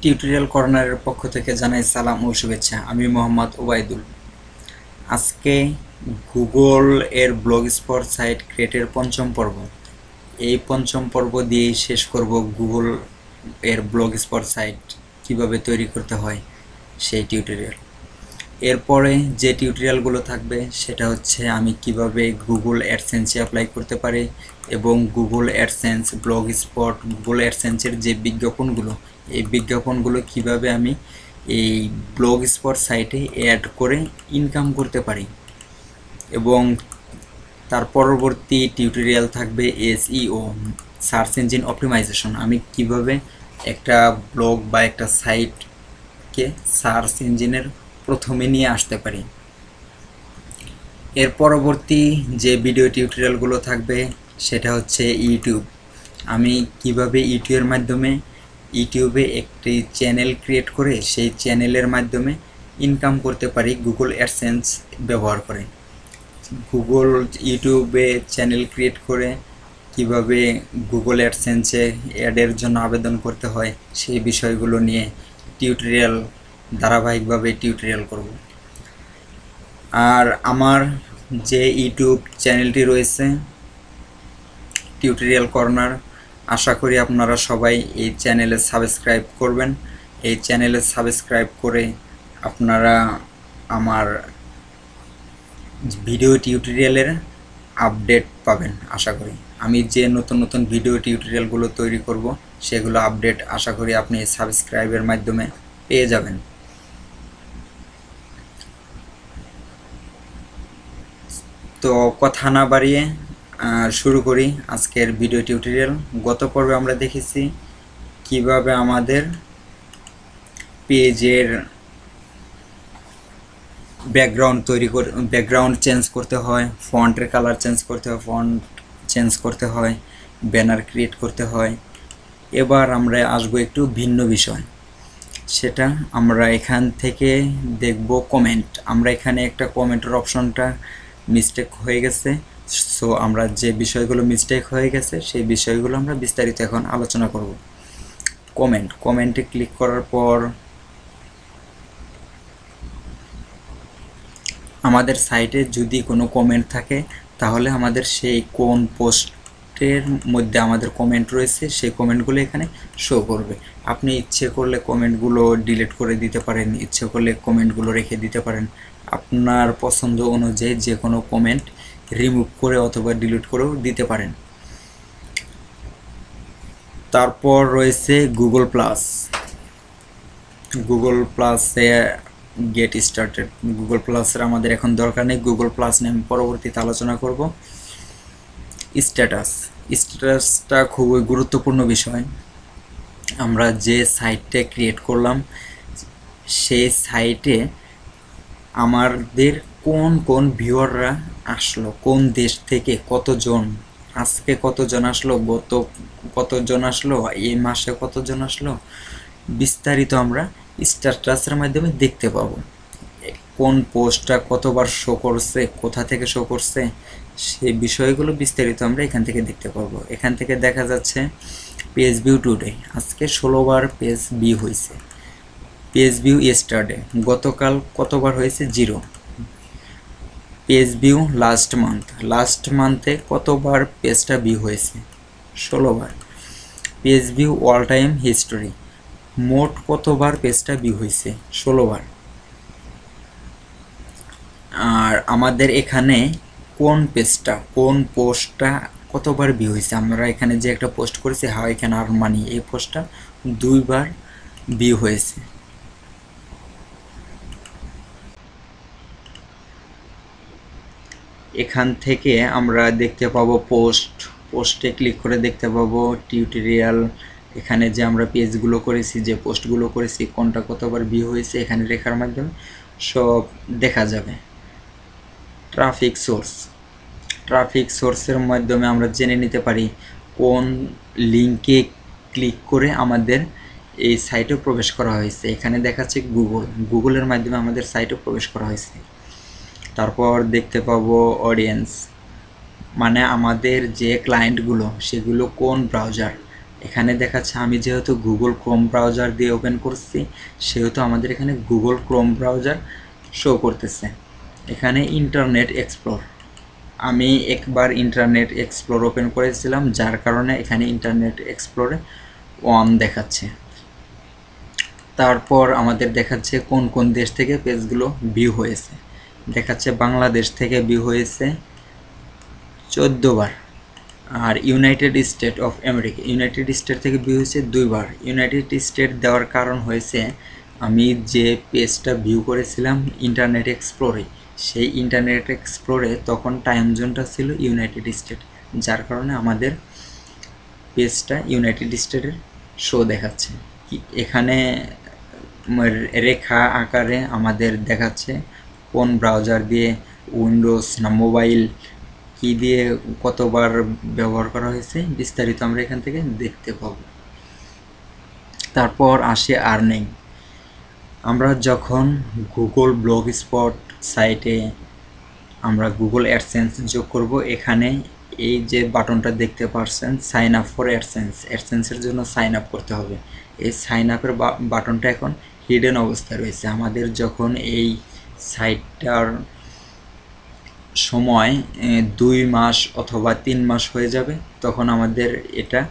Tutorial কর্নারের পক্ষ থেকে জানাই সালাম ও শুভেচ্ছা। আমি মোহাম্মদ ওবায়দুল। আজকে গুগল এর ব্লগ স্পট সাইট ক্রিয়েটের পঞ্চম পর্ব। এই পঞ্চম পর্ব দিয়েই শেষ করব গুগল এর ব্লগ স্পট সাইট কিভাবে তৈরি করতে হয় সেই টিউটোরিয়াল। এরপরে যে টিউটোরিয়ালগুলো থাকবে সেটা হচ্ছে আমি কিভাবে গুগল অ্যাডসেন্সে অ্যাপ্লাই করতে পারি এবং Google AdSense, Blogspot, Google অ্যাডসেন্সের যে বিজ্ঞাপনগুলো, এই বিজ্ঞাপনগুলো কিভাবে আমি এই ব্লগ স্পট সাইটে অ্যাড করে ইনকাম করতে পারি। এবং তার পরবর্তী টিউটোরিয়াল থাকবে এসইও, সার্চ ইঞ্জিন অপটিমাইজেশন। আমি কিভাবে একটা ব্লগ বা একটা সাইটকে সার্চ ইঞ্জিনের প্রথমে নিয়ে আসতে পারি। এর পরবর্তী যে ভিডিও টিউটোরিয়ালগুলো থাকবে সেটা হচ্ছে ইউটিউব। আমি কিভাবে ইউটিউবে একটি চ্যানেল ক্রিয়েট করে সেই চ্যানেলের মাধ্যমে ইনকাম করতে পারি গুগল অ্যাডসেন্স ব্যবহার করে। গুগল ইউটিউবে চ্যানেল ক্রিয়েট করে কিভাবে গুগল অ্যাডসেন্সে অ্যাডের জন্য আবেদন করতে হয় সেই বিষয়গুলো নিয়ে ধারাবাহিকভাবে টিউটোরিয়াল করব। আর আমার যে ইউটিউব চ্যানেলটি রয়েছে টিউটোরিয়াল কর্নার, আশা করি আপনারা সবাই এই চ্যানেলে সাবস্ক্রাইব করবেন। এই চ্যানেলে সাবস্ক্রাইব করে আপনারা আমার ভিডিও টিউটোরিয়ালের আপডেট পাবেন আশা করি। আমি যে নতুন নতুন ভিডিও টিউটোরিয়ালগুলো তৈরি করব সেগুলো আপডেট আশা করি আপনি সাবস্ক্রাইবের মাধ্যমে পেয়ে যাবেন। তো কথা না বাড়িয়ে শুরু করি আজকের ভিডিও টিউটোরিয়াল। গত পর্বে আমরা দেখেছি কিভাবে আমাদের পেজের ব্যাকগ্রাউন্ড চেঞ্জ করতে হয়, ফন্টের কালার চেঞ্জ করতে হয়, ব্যানার ক্রিয়েট করতে হয়। এবার আমরা আসবো একটু ভিন্ন বিষয়, সেটা আমরা এখান থেকে দেখব কমেন্ট। আমরা এখানে একটা কমেন্টের অপশনটা মিস্টেক হয়ে গেছে, সো আমরা যে বিষয়গুলো মিস্টেক হয়ে গেছে সেই বিষয়গুলো আমরা বিস্তারিত এখন আলোচনা করব। কমেন্টে ক্লিক করার পর আমাদের সাইটে যদি কোনো কমেন্ট থাকে তাহলে আমাদের সেই কোন পোস্টের মধ্যে আমাদের কমেন্ট রয়েছে সেই কমেন্টগুলো এখানে শো করবে। আপনি ইচ্ছে করলে কমেন্টগুলো ডিলিট করে দিতে পারেন, ইচ্ছে করলে কমেন্টগুলো রেখে দিতে পারেন। আপনার পছন্দ অনুযায়ী যে কোনো কমেন্ট রিমুভ করে অথবা ডিলিট করেও দিতে পারেন। তারপর রয়েছে গুগল প্লাসে গেট স্টার্টেড। গুগল প্লাসের আমাদের এখন দরকার নেই, গুগল প্লাস নিয়ে আমি পরবর্তীতে আলোচনা করব। স্ট্যাটাসটা খুবই গুরুত্বপূর্ণ বিষয়। আমরা যে সাইটটা ক্রিয়েট করলাম সেই সাইটে আমাদের কোন কোন ভিউয়াররা আসলো, কোন দেশ থেকে কতজন, আজকে কতজন আসলো, কতজন আসলো, এই মাসে কতজন আসলো, বিস্তারিত আমরা স্ট্যাটাসের মাধ্যমে দেখতে পাবো। কোন পোস্টটা কতবার শো করছে, কোথা থেকে শো করছে, সেই বিষয়গুলো বিস্তারিত আমরা এখান থেকে দেখতে পাবো। এখান থেকে দেখা যাচ্ছে পেজ ভিউ টুডে, আজকে 16বার পেজ ভিউ হয়েছে। পেজ ভিউ ইয়েস্টারডে, গতকাল কতবার হয়েছে, 0। পেজ ভিউ লাস্ট মান্থে কতবার পেজটা ভিউ হয়েছে, 16বার। Page view all time history, মোট কতবার পেজটা ভিউ হয়েছে, 16বার। আর আমাদের এখানে কোন পোস্টটা কতবার ভিউ হয়েছে, আমরা এখানে যে একটা পোস্ট করেছি how I can earn money, এই পোস্টটা 2বার ভিউ হয়েছে। এখান থেকে আমরা দেখতে পাবো পোস্টে ক্লিক করে দেখতে পাবো টিউটোরিয়াল। এখানে যে আমরা পেজগুলো করেছি, যে পোস্টগুলো করেছি, কোনটা কতবার ভিউ হয়েছে এখানে লেখার মাধ্যমে সব দেখা যাবে। ট্রাফিক সোর্সের মাধ্যমে আমরা জেনে নিতে পারি কোন লিঙ্কে ক্লিক করে আমাদের এই সাইটে প্রবেশ করা হয়েছে। এখানে দেখাচ্ছে গুগলের মাধ্যমে আমাদের সাইটে প্রবেশ করা হয়েছে। তারপর দেখতে পাবো অডিয়েন্স, মানে আমাদের যে ক্লায়েন্টগুলো সেগুলো কোন ব্রাউজার, এখানে দেখাচ্ছে আমি যেহেতু গুগল ক্রোম ব্রাউজার দিয়ে ওপেন করছি সেহেতু আমাদের এখানে গুগল ক্রোম ব্রাউজার শো করতেছে। এখানে ইন্টারনেট এক্সপ্লোর, আমি একবার ইন্টারনেট এক্সপ্লোর ওপেন করেছিলাম যার কারণে এখানে ইন্টারনেট এক্সপ্লোরে 1 দেখাচ্ছে। তারপর আমাদের দেখাচ্ছে কোন কোন দেশ থেকে পেজগুলো ভিউ হয়েছে। দেখাচ্ছে বাংলাদেশ থেকে ভিউ হয়েছে 14 বার, আর United State of America, United State থেকে ভিউ হয়েছে 2 বার। ইউনাইটেড স্টেট দেওয়ার কারণ হয়েছে আমি যে পেজটা ভিউ করেছিলাম ইন্টারনেট এক্সপ্লোরে, সেই ইন্টারনেট এক্সপ্লোরে তখন টাইম জোনটা ছিল ইউনাইটেড স্টেট, যার কারণে আমাদের পেজটা ইউনাইটেড স্টেটের শো দেখাচ্ছে। এখানে রেখা আকারে আমাদের দেখাচ্ছে কোন ব্রাউজার দিয়ে, উইন্ডোজ না মোবাইল, কি দিয়ে কতবার ব্যবহার করা হয়েছে বিস্তারিত আমরা এখান থেকে দেখতে পাব। তারপর আসে আর্নিং। আমরা যখন গুগল ব্লগ স্পট সাইটে আমরা গুগল অ্যাডসেন্স যোগ করব, এখানে এই যে বাটনটা দেখতে পাচ্ছেন সাইন আপ ফর অ্যাডসেন্স, অ্যাডসেন্সের জন্য সাইন আপ করতে হবে। এই সাইন আপের বাটনটা এখন হিডেন অবস্থায় রয়েছে। আমাদের যখন এই সাইটটার সময় 2 মাস অথবা 3 মাস হয়ে যাবে তখন আমাদের এটা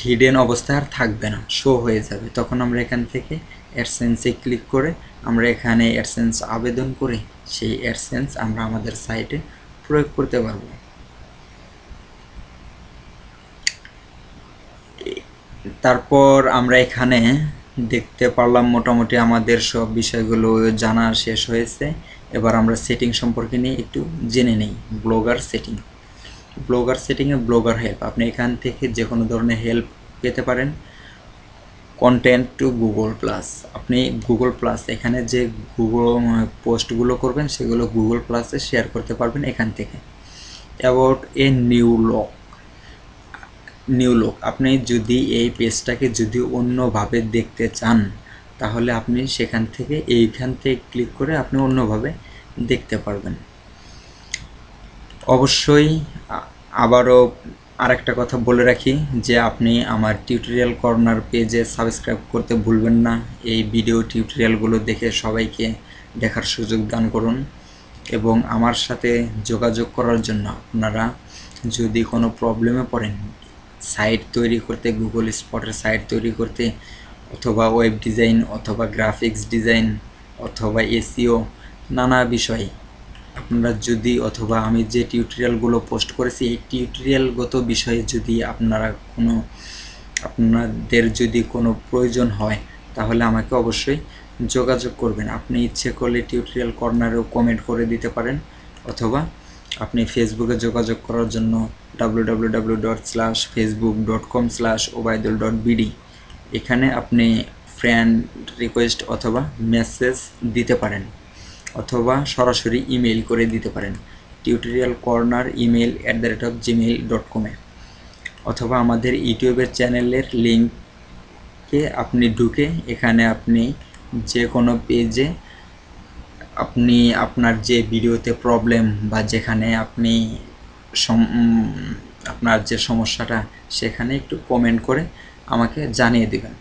হিডেন অবস্থায় আর থাকবে না, শো হয়ে যাবে। তখন আমরা এখান থেকে অ্যাডসেন্সে ক্লিক করে আমরা এখানে অ্যাডসেন্স আবেদন করে সেই অ্যাডসেন্স আমরা আমাদের সাইটে প্রয়োগ করতে পারবো। তারপর আমরা এখানে দেখতে পারলাম মোটামুটি আমাদের সব বিষয়গুলো জানা শেষ হয়েছে। এবার আমরা সেটিং সম্পর্কে নিয়ে একটু জেনে নেই। ব্লগার সেটিং, ব্লগার সেটিংয়ে ব্লগার হেল্প, আপনি এখান থেকে যে কোনো ধরনের হেল্প পেতে পারেন। কন্টেন্ট টু গুগল প্লাস, আপনি গুগল প্লাস এখানে যে গুগল পোস্টগুলো করবেন সেগুলো গুগল প্লাসে শেয়ার করতে পারবেন এখান থেকে। অ্যাবাউট এ নিউ লুক, আপনি যদি এই পেজটাকে যদি অন্যভাবে দেখতে চান তাহলে আপনি সেখান থেকে এইখান থেকে ক্লিক করে আপনি অন্যভাবে দেখতে পারবেন। অবশ্যই আবারও আরেকটা কথা বলে রাখি যে আপনি আমার টিউটোরিয়াল কর্নার পেজে সাবস্ক্রাইব করতে ভুলবেন না। এই ভিডিও টিউটোরিয়ালগুলো দেখে সবাইকে দেখার সুযোগ দান করুন, এবং আমার সাথে যোগাযোগ করার জন্য আপনারা যদি কোনো প্রবলেমে পড়েন সাইট তৈরি করতে, গুগল স্পটের সাইট তৈরি করতে, অথবা ওয়েব ডিজাইন অথবা গ্রাফিক্স ডিজাইন অথবা এসইও নানা বিষয়ে আপনারা যদি, অথবা আমি যে টিউটোরিয়ালগুলো পোস্ট করেছি এই টিউটোরিয়ালগত বিষয়ে যদি আপনাদের যদি কোনো প্রয়োজন হয় তাহলে আমাকে অবশ্যই যোগাযোগ করবেন। আপনি ইচ্ছে করলে টিউটোরিয়াল কর্নারেও কমেন্ট করে দিতে পারেন, অথবা আপনি ফেসবুকে যোগাযোগ করার জন্য www.facebook.com/obaidul.bd এখানে আপনি ফ্রেন্ড রিকোয়েস্ট অথবা মেসেজ দিতে পারেন, অথবা সরাসরি ইমেল করে দিতে পারেন tutorialcorner@gmail.com অথবা আমাদের ইউটিউবের চ্যানেলের লিঙ্কে আপনি ঢুকে এখানে আপনি যে কোনো পেজে আপনি আপনার যে ভিডিওতে প্রবলেম বা যেখানে আপনি আপনার যে সমস্যাটা সেখানে একটু কমেন্ট করে আমাকে জানিয়ে দেবেন।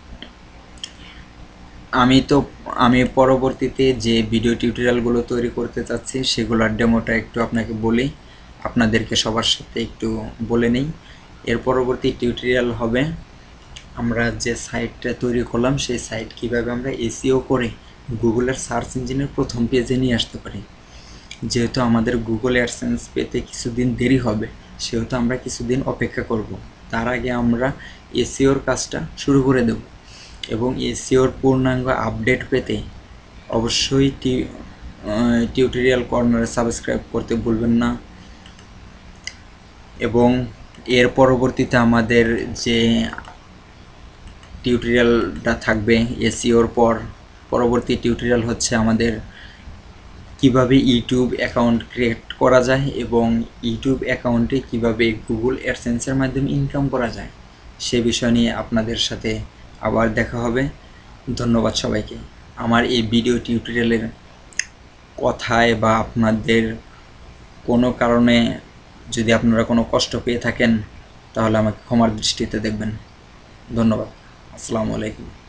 আমি পরবর্তীতে যে ভিডিও টিউটোরিয়ালগুলো তৈরি করতে চাচ্ছি সেগুলোর ডেমোটা একটু আপনাকে বলি, আপনাদেরকে সবার সাথে একটু বলে নেই। এর পরবর্তী টিউটোরিয়াল হবে আমরা যে সাইটটা তৈরি করলাম সেই সাইট কিভাবে আমরা এসইও করে গুগলের সার্চ ইঞ্জিনের প্রথম পেজে নিয়ে আসতে পারি। যেহেতু আমাদের গুগল অ্যাডসেন্স পেতে কিছুদিন দেরি হবে সেহেতু আমরা কিছুদিন অপেক্ষা করব। তার আগে আমরা এসইওর কাজটা শুরু করে দেব, এবং এসইওর পূর্ণাঙ্গ আপডেট পেতে অবশ্যই টিউটোরিয়াল কর্নারে সাবস্ক্রাইব করতে ভুলবেন না। এবং এর পরবর্তীতে আমাদের যে টিউটোরিয়ালটা থাকবে এসইওর পরবর্তী টিউটোরিয়াল হচ্ছে আমাদের কিভাবে ইউটিউব অ্যাকাউন্ট ক্রিয়েট করা যায় এবং ইউটিউব অ্যাকাউন্টে কিভাবে গুগল অ্যাডসেন্সের মাধ্যমে ইনকাম করা যায় সে বিষয় নিয়ে আপনাদের সাথে আবার দেখা হবে। ধন্যবাদ সবাইকে। আমার এই ভিডিও টিউটোরিয়ালের কথায় বা আপনাদের কোনো কারণে যদি আপনারা কোনো কষ্ট পেয়ে থাকেন তাহলে আমাকে ক্ষমার দৃষ্টিতে দেখবেন। ধন্যবাদ। আসসালামু আলাইকুম।